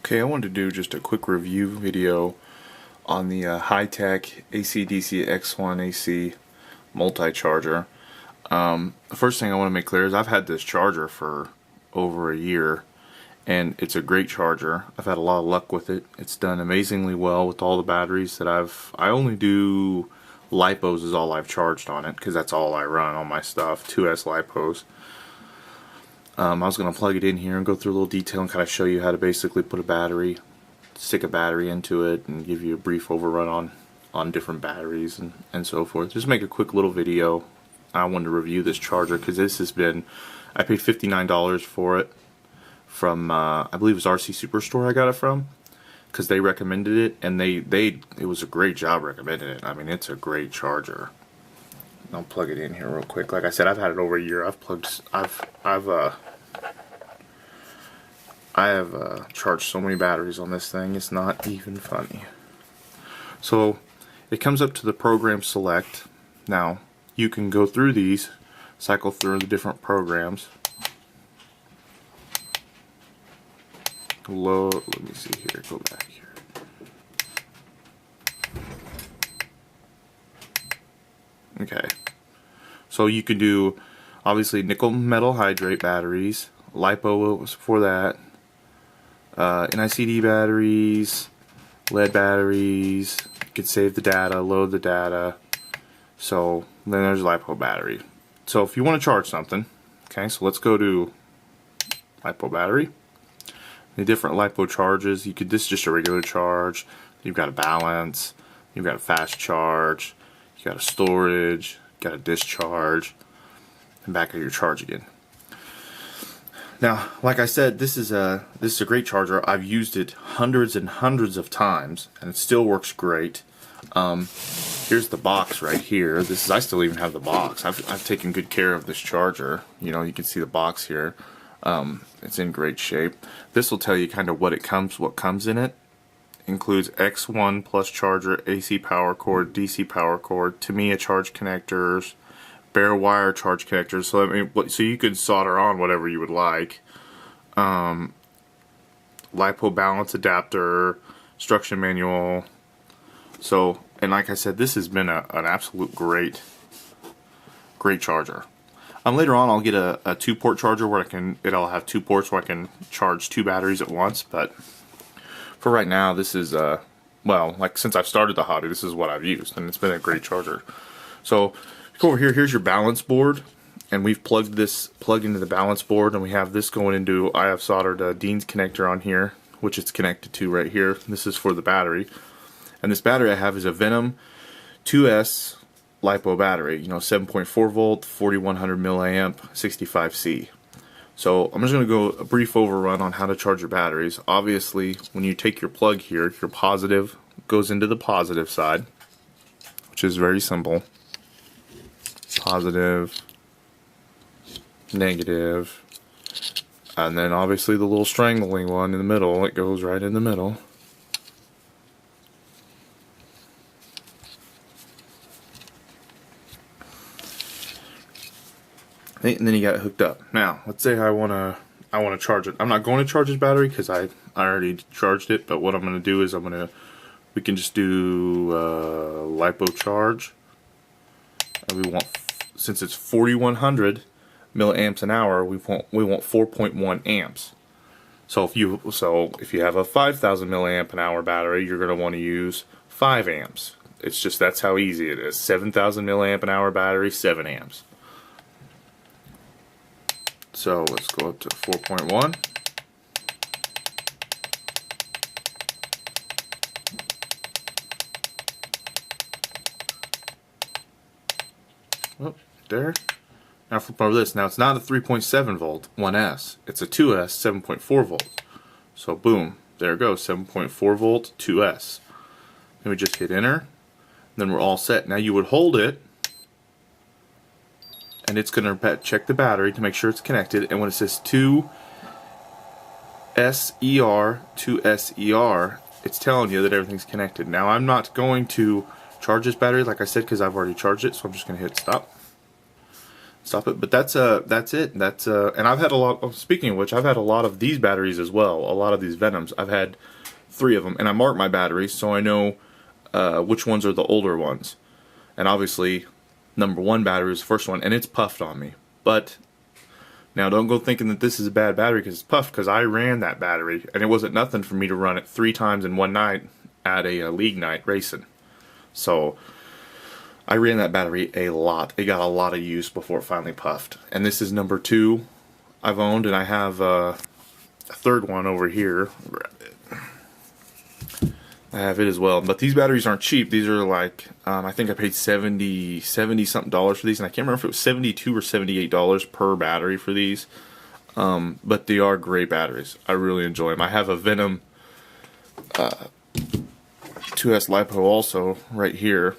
Okay, I wanted to do just a quick review video on the Hitec AC/DC X1 AC multi-charger. The first thing I want to make clear is I've had this charger for over a year, and it's a great charger. I've had a lot of luck with it. It's done amazingly well with all the batteries that I only do Lipos is all I've charged on it, because that's all I run on my stuff, 2S Lipos. I was going to plug it in here and go through a little detail and kind of show you how to basically put a battery, stick a battery into it, and give you a brief overrun on different batteries and so forth. Just make a quick little video. I wanted to review this charger because this has been, I paid $59 for it from, I believe it was RC Superstore I got it from, because they recommended it, and it was a great job recommending it. I mean, it's a great charger. I'll plug it in here real quick. Like I said, I've had it over a year. I have charged so many batteries on this thing, it's not even funny. So it comes up to the program select. Now you can go through these, cycle through the different programs. Let me see here, go back here. Okay, so you can do obviously nickel metal hydrate batteries, Lipo was for that, NICD batteries, lead batteries. You can save the data, load the data. So then there's Lipo battery. So if you want to charge something, okay, so let's go to Lipo battery. The different Lipo charges. This is just a regular charge. You've got a balance. You've got a fast charge. You got a storage, got a discharge, and back of your charge again. Now, like I said, this is a great charger. I've used it hundreds and hundreds of times, and it still works great. Here's the box right here. I still even have the box. I've taken good care of this charger. You know, you can see the box here. It's in great shape. This will tell you kind of what comes in it. Includes X1 plus charger, AC power cord, DC power cord, Tamiya charge connectors, bare wire charge connectors. So I mean, so you could solder on whatever you would like. Lipo balance adapter, instruction manual. So, and like I said, this has been an absolute great charger. Later on, I'll get a 2-port charger where it'll have 2 ports where I can charge 2 batteries at once, but for right now, this is, well, like since I've started the hobby, this is what I've used, and it's been a great charger. So, go over here, here's your balance board, and we've plugged into the balance board, and we have this going into, I have soldered a Dean's connector on here, which it's connected to right here. This is for the battery. And this battery I have is a Venom 2S Lipo battery, you know, 7.4 volt, 4100 milliamp, 65C. So I'm just going to go a brief overrun on how to charge your batteries. Obviously, when you take your plug here, your positive goes into the positive side, which is very simple. Positive, negative, and then obviously the little strangling one in the middle, it goes right in the middle. And then you got it hooked up. Now, let's say I wanna charge it. I'm not going to charge this battery because I already charged it. But what I'm gonna do is we can just do Lipo Charge. And we want, since it's 4100 milliamps an hour, we want 4.1 amps. So if you have a 5000 milliamp an hour battery, you're gonna want to use 5 amps. It's just, that's how easy it is. 7000 milliamp an hour battery, 7 amps. So let's go up to 4.1. Oh, there. Now flip over this. Now it's not a 3.7 volt 1S. It's a 2S 7.4 volt. So boom, there it goes, 7.4 volt 2S. Then we just hit enter. Then we're all set. Now you would hold it, and it's going to check the battery to make sure it's connected, and when it says 2SER, it's telling you that everything's connected. Now I'm not going to charge this battery like I said because I've already charged it, so I'm just going to hit stop. stop it. But that's it. And I've had a lot. Oh, speaking of which, I've had a lot of these batteries as well. A lot of these Venoms. I've had 3 of them, and I marked my batteries so I know which ones are the older ones. And obviously, number 1 battery is the first one, and it's puffed on me. But now don't go thinking that this is a bad battery because it's puffed, because I ran that battery, and it wasn't nothing for me to run it 3 times in one night at a league night racing. So I ran that battery a lot. It got a lot of use before it finally puffed. And this is number 2 I've owned, and I have a 3rd one over here. I have it as well. But these batteries aren't cheap. These are like, I think I paid $70 something for these, and I can't remember if it was $72 or $78 per battery for these. But they are great batteries. I really enjoy them. I have a Venom 2S Lipo also right here.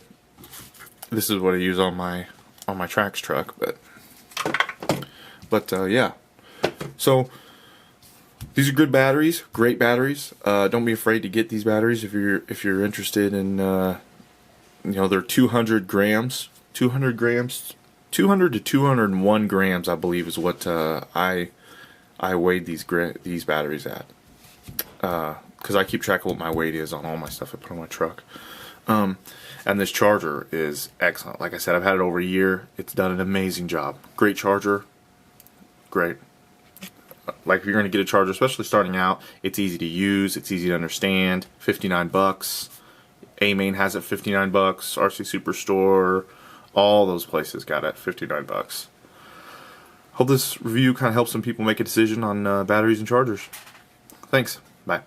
This is what I use on my Trax truck, but yeah. So these are good batteries, great batteries. Don't be afraid to get these batteries if you're interested in. You know, they're 200 grams, 200 to 201 grams, I believe, is what I weighed these batteries at. Because I keep track of what my weight is on all my stuff I put on my truck. And this charger is excellent. Like I said, I've had it over a year. It's done an amazing job. Great charger. Great. Like if you're going to get a charger, especially starting out, it's easy to use. It's easy to understand. $59. A-Main has it $59. RC Superstore. All those places got it $59. Hope this review kind of helps some people make a decision on batteries and chargers. Thanks. Bye.